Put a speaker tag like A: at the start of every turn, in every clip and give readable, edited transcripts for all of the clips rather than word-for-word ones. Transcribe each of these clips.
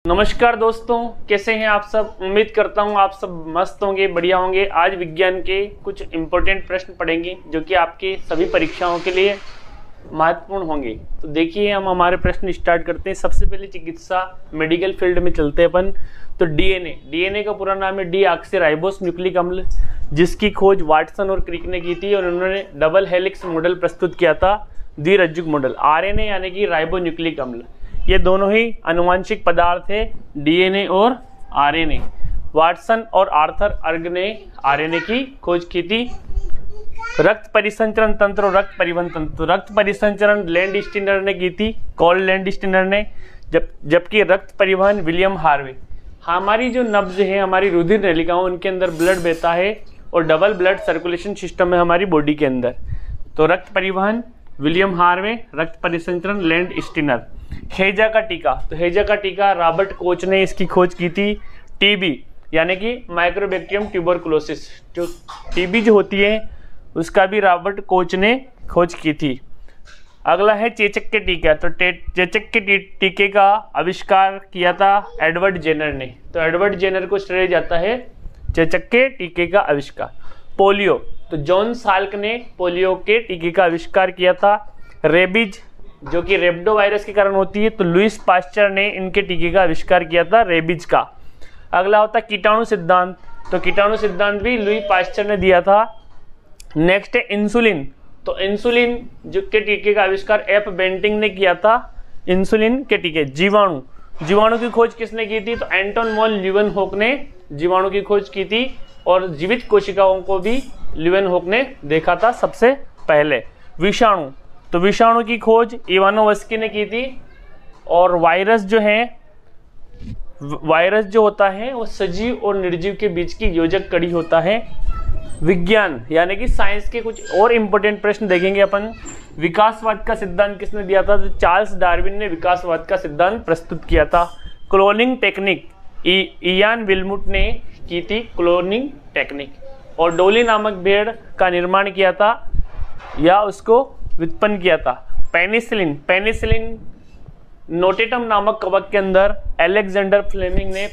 A: नमस्कार दोस्तों, कैसे हैं आप सब। उम्मीद करता हूं आप सब मस्त होंगे, बढ़िया होंगे। आज विज्ञान के कुछ इम्पोर्टेंट प्रश्न पढ़ेंगे जो कि आपके सभी परीक्षाओं के लिए महत्वपूर्ण होंगे। तो देखिए, हम हमारे प्रश्न स्टार्ट करते हैं। सबसे पहले चिकित्सा मेडिकल फील्ड में चलते हैं अपन। तो डीएनए का पूरा नाम है डीऑक्सीराइबोस न्यूक्लिक अम्ल, जिसकी खोज वाटसन और क्रिक ने की थी और उन्होंने डबल हेलिक्स मॉडल प्रस्तुत किया था, द्विरज्जुक मॉडल। आरएनए यानी कि राइबो न्यूक्लिक अम्ल, ये दोनों ही आनुवांशिक पदार्थ है, डीएनए और आरएनए। वाटसन और आर्थर अर्ग ने आरएनए की खोज की थी। रक्त परिसंचरण तंत्र और रक्त परिवहन तंत्र, रक्त परिसंचरण लैंडस्टीनर ने की थी, कॉल लैंडस्टीनर ने, जबकि रक्त परिवहन विलियम हार्वे। हमारी जो नब्ज है, हमारी रुधिर नलिकाओं, उनके अंदर ब्लड बहता है और डबल ब्लड सर्कुलेशन सिस्टम है हमारी बॉडी के अंदर। तो रक्त परिवहन विलियम हार्वे, रक्त परिसंचरण लैंडस्टीनर। हैजा का टीका, तो हैजा का टीका रॉबर्ट कोच ने इसकी खोज की थी। टीबी यानी कि माइक्रोबैक्टीरियम ट्यूबरकुलोसिस, जो टीबी जो होती है उसका भी रॉबर्ट कोच ने खोज की थी। अगला है चेचक के टीका। तो चेचक के टीके का आविष्कार किया था एडवर्ड जेनर ने। तो एडवर्ड जेनर को श्रेय जाता है चेचक के टीके का आविष्कार। पोलियो, तो जॉन साल्क ने पोलियो के टीके का आविष्कार किया था। रेबीज, जो कि रेब्डो वायरस के कारण होती है, तो लुइस पास्चर ने इनके टीके का आविष्कार किया था रेबीज का। अगला होता है कीटाणु सिद्धांत। तो कीटाणु सिद्धांत भी लुई पास्चर ने दिया था। नेक्स्ट है इंसुलिन। तो इंसुलिन जो के टीके का आविष्कार एफ बेंटिंग ने किया था। इंसुलिन के टीके। जीवाणु की खोज किसने की थी? तो एंटोन वॉन ल्यूवेनहोक ने जीवाणु की खोज की थी और जीवित कोशिकाओं को भी ल्यूवेनहोक ने देखा था सबसे पहले। विषाणु, तो विषाणु की खोज इवानोवस्की ने की थी। और वायरस जो होता है वो सजीव और निर्जीव के बीच की योजक कड़ी होता है। विज्ञान यानी कि साइंस के कुछ और इम्पोर्टेंट प्रश्न देखेंगे अपन। विकासवाद का सिद्धांत किसने दिया था? तो चार्ल्स डार्विन ने विकासवाद का सिद्धांत प्रस्तुत किया था। क्लोनिंग टेक्निक इयान विल्मुट ने की थी, क्लोनिंग टेक्निक। और डोली नामक भेड़ का निर्माण किया था या उसको व्युत्पन्न किया था। पेनिसिलिन नोटेटम नामक कवक के अंदर एलेक्जेंडर फ्लेमिंग ने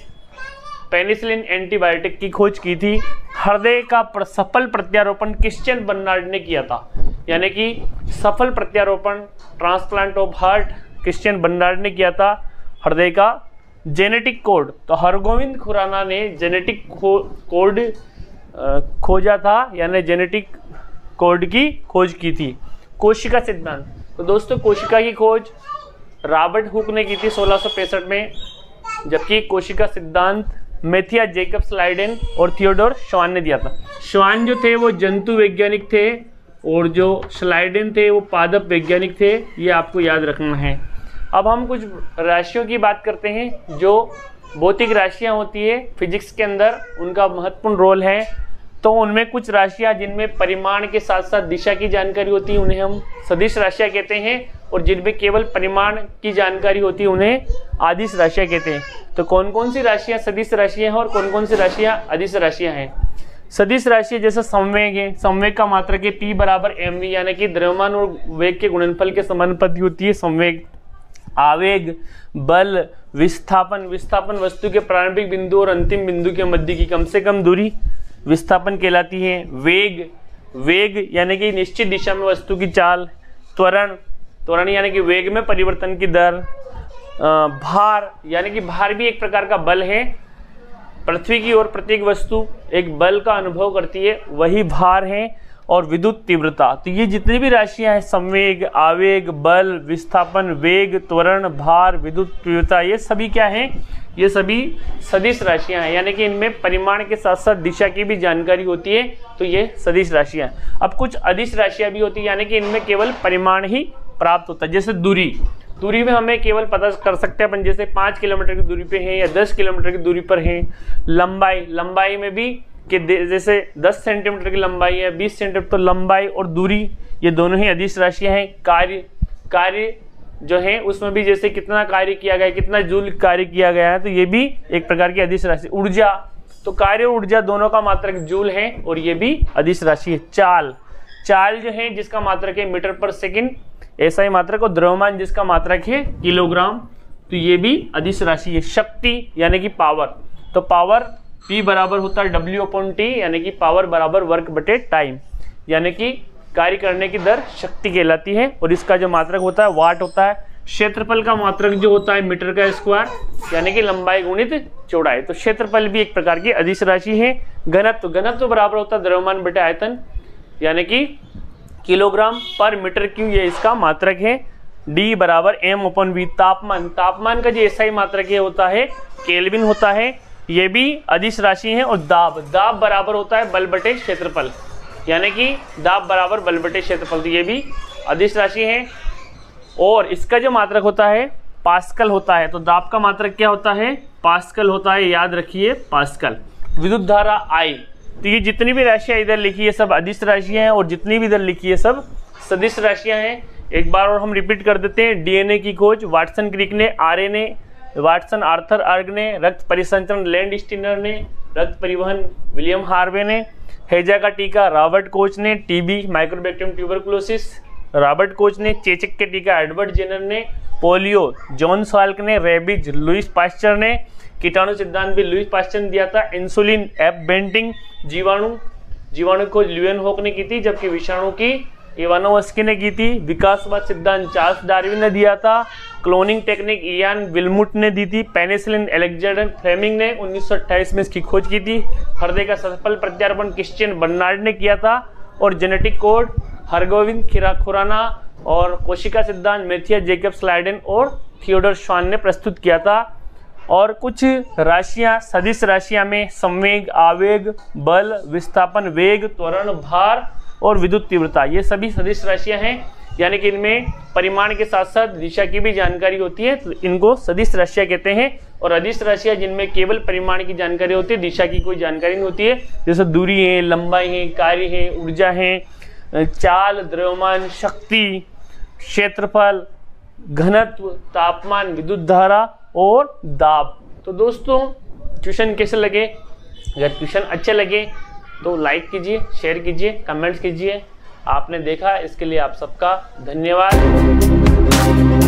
A: पेनिसिलिन एंटीबायोटिक की खोज की थी। हृदय का सफल प्रत्यारोपण क्रिश्चियन बर्नार्ड ने किया था, यानी कि सफल प्रत्यारोपण transplant of heart Christian Barnard ने किया था। हृदय का जेनेटिक कोड, तो हरगोविंद खुराना ने जेनेटिक कोड खोजा था, यानी जेनेटिक कोड की खोज की थी। कोशिका सिद्धांत, तो दोस्तों कोशिका की खोज रॉबर्ट हुक ने की थी 1665 में, जबकि कोशिका सिद्धांत मैथिया जेकब्स लाइडेन और थियोडोर श्वान ने दिया था। श्वान जो थे वो जंतु वैज्ञानिक थे और जो स्लाइडेन थे वो पादप वैज्ञानिक थे, ये आपको याद रखना है। अब हम कुछ राशियों की बात करते हैं। जो भौतिक राशियां होती है फिजिक्स के अंदर, उनका महत्वपूर्ण रोल है। तो उनमें कुछ राशियां जिनमें परिमाण के साथ साथ दिशा की जानकारी होती है उन्हें हम सदिश राशियां कहते हैं, और जिनमें केवल परिमाण की जानकारी होती है उन्हें अदिश राशियां कहते हैं। तो कौन कौन सी राशियां सदिश राशियां हैं और कौन कौन सी राशियां अदिश राशियां हैं? सदिश राशि जैसे संवेग है, संवेग का मात्रक है P बराबर mv, यानी कि द्रव्यमान और वेग के गुणनफल के समानुपाती होती है संवेग। आवेग, बल, विस्थापन वस्तु के प्रारंभिक बिंदु और अंतिम बिंदु के मध्य की कम से कम दूरी विस्थापन कहलाती है। वेग यानी कि निश्चित दिशा में वस्तु की चाल। त्वरण यानी कि वेग में परिवर्तन की दर। भार यानी कि भार भी एक प्रकार का बल है। पृथ्वी की ओर प्रत्येक वस्तु एक बल का अनुभव करती है, वही भार है। और विद्युत तीव्रता, तो ये जितनी भी राशियां हैं, संवेग, आवेग, बल, विस्थापन, वेग, त्वरण, भार, विद्युत तीव्रता, ये सभी क्या हैं? ये सभी सदिश राशियां हैं, यानी कि इनमें परिमाण के साथ साथ दिशा की भी जानकारी होती है। तो ये सदिश राशियां। अब कुछ अदिश राशियां भी होती है, यानी कि इनमें केवल परिमाण ही प्राप्त होता है। जैसे दूरी में हमें केवल पता कर सकते हैं अपन, जैसे 5 किलोमीटर की दूरी पे हैं या 10 किलोमीटर की दूरी पर हैं। लंबाई में भी कि जैसे 10 सेंटीमीटर की लंबाई है, 20 सेंटीमीटर, तो लंबाई और दूरी ये दोनों ही अदिश राशियां हैं। कार्य जो है उसमें भी जैसे कितना कार्य किया गया है, कितना जूल कार्य किया गया है, तो ये भी एक प्रकार की अदिश राशि। ऊर्जा, तो कार्य और ऊर्जा दोनों का मात्रक जूल है और ये भी अदिश राशि है। चाल जो है जिसका मात्रक है मीटर पर सेकंड, ऐसा ही मात्रक। और द्रव्यमान जिसका मात्रक है किलोग्राम तो ये भी अदिश राशि है। शक्ति यानी कि पावर, तो पावर P बराबर होता है W/T यानी कि पावर बराबर वर्क बटे टाइम, यानी कि कार्य करने की दर शक्ति कहलाती है। और इसका जो मात्रक होता है वाट होता है। क्षेत्रफल का मात्रक जो होता है मीटर का स्क्वायर यानी कि लंबाई गुणित चौड़ाई। तो क्षेत्रफल भी एक प्रकार की अदिश राशि है। घनत्व, घनत्व बराबर होता है द्रव्यमान बटे आयतन यानी कि किलोग्राम पर मीटर क्यूब, ये इसका मात्रक है। D बराबर M/V। तापमान, तापमान का जो SI मात्रक ये होता है केल्विन होता है, ये भी अदिश राशि है। और दाब, दाब बराबर होता है बल बटे क्षेत्रफल यानी कि दाब बराबर बल बटे क्षेत्रफल, तो ये भी अदिश राशि है। और इसका जो मात्रक होता है पास्कल होता है। तो दाब का मात्रक क्या होता है? पास्कल होता है, याद रखिए पास्कल। विद्युत धारा I, तो ये जितनी भी राशियां इधर लिखी है सब अदिश राशियां हैं और जितनी भी इधर लिखी है सब सदिश राशियां हैं। एक बार और हम रिपीट कर देते हैं। DNA की खोज वाटसन क्रिक ने, RNA वाटसन आर्थर अर्ग ने, रक्त परिसंचरण लैंड स्टीनर ने, रक्त परिवहन विलियम हार्वे ने, हैजा का टीका रॉबर्ट कोच ने, TB mycobacterium tuberculosis Robert Koch ने, चेचक के टीका एडवर्ड जेनर ने, पोलियो जॉन साल्क ने, रेबीज लुइस पास्चर ने, कीटाणु सिद्धांत भी लुइस पास्चर ने दिया था, इंसुलिन एफ बेंटिंग, जीवाणु खोज ल्यूएन हॉक ने की थी, जबकि विषाणु की इवानोव्स्की ने की थी। विकासवाद सिद्धांत चार्ल्स डार्विन ने दिया था। क्लोनिंग टेक्निक इयान विल्मुट ने दी थी। पेनिसिलिन अलेक्जेंडर फ्लेमिंग ने 1928 में इसकी खोज की थी। हृदय का सफल प्रत्यारोपण क्रिश्चियन बर्नार्ड ने किया था। और जेनेटिक कोड हरगोविंद खुराना और कोशिका सिद्धांत मैथिया जेकब्स लाइडेन और थियोडर श्वान ने प्रस्तुत किया था। और कुछ राशियां सदिश राशियां में संवेग, आवेग, बल, विस्थापन, वेग, त्वरण, भार और विद्युत तीव्रता, ये सभी सदिश राशियां हैं। यानी कि इनमें परिमाण के साथ साथ दिशा की भी जानकारी होती है, तो इनको सदिश राशियां कहते हैं। और अदिश राशियां जिनमें केवल परिमाण की जानकारी होती है, दिशा की कोई जानकारी नहीं होती है, जैसे दूरी है, लंबाई है, कार्य है, ऊर्जा है, चाल, द्रव्यमान, शक्ति, क्षेत्रफल, घनत्व, तापमान, विद्युत धारा और दाब। तो दोस्तों ट्यूशन कैसे लगे? अगर ट्यूशन अच्छे लगे तो लाइक कीजिए, शेयर कीजिए, कमेंट्स कीजिए। आपने देखा इसके लिए आप सबका धन्यवाद।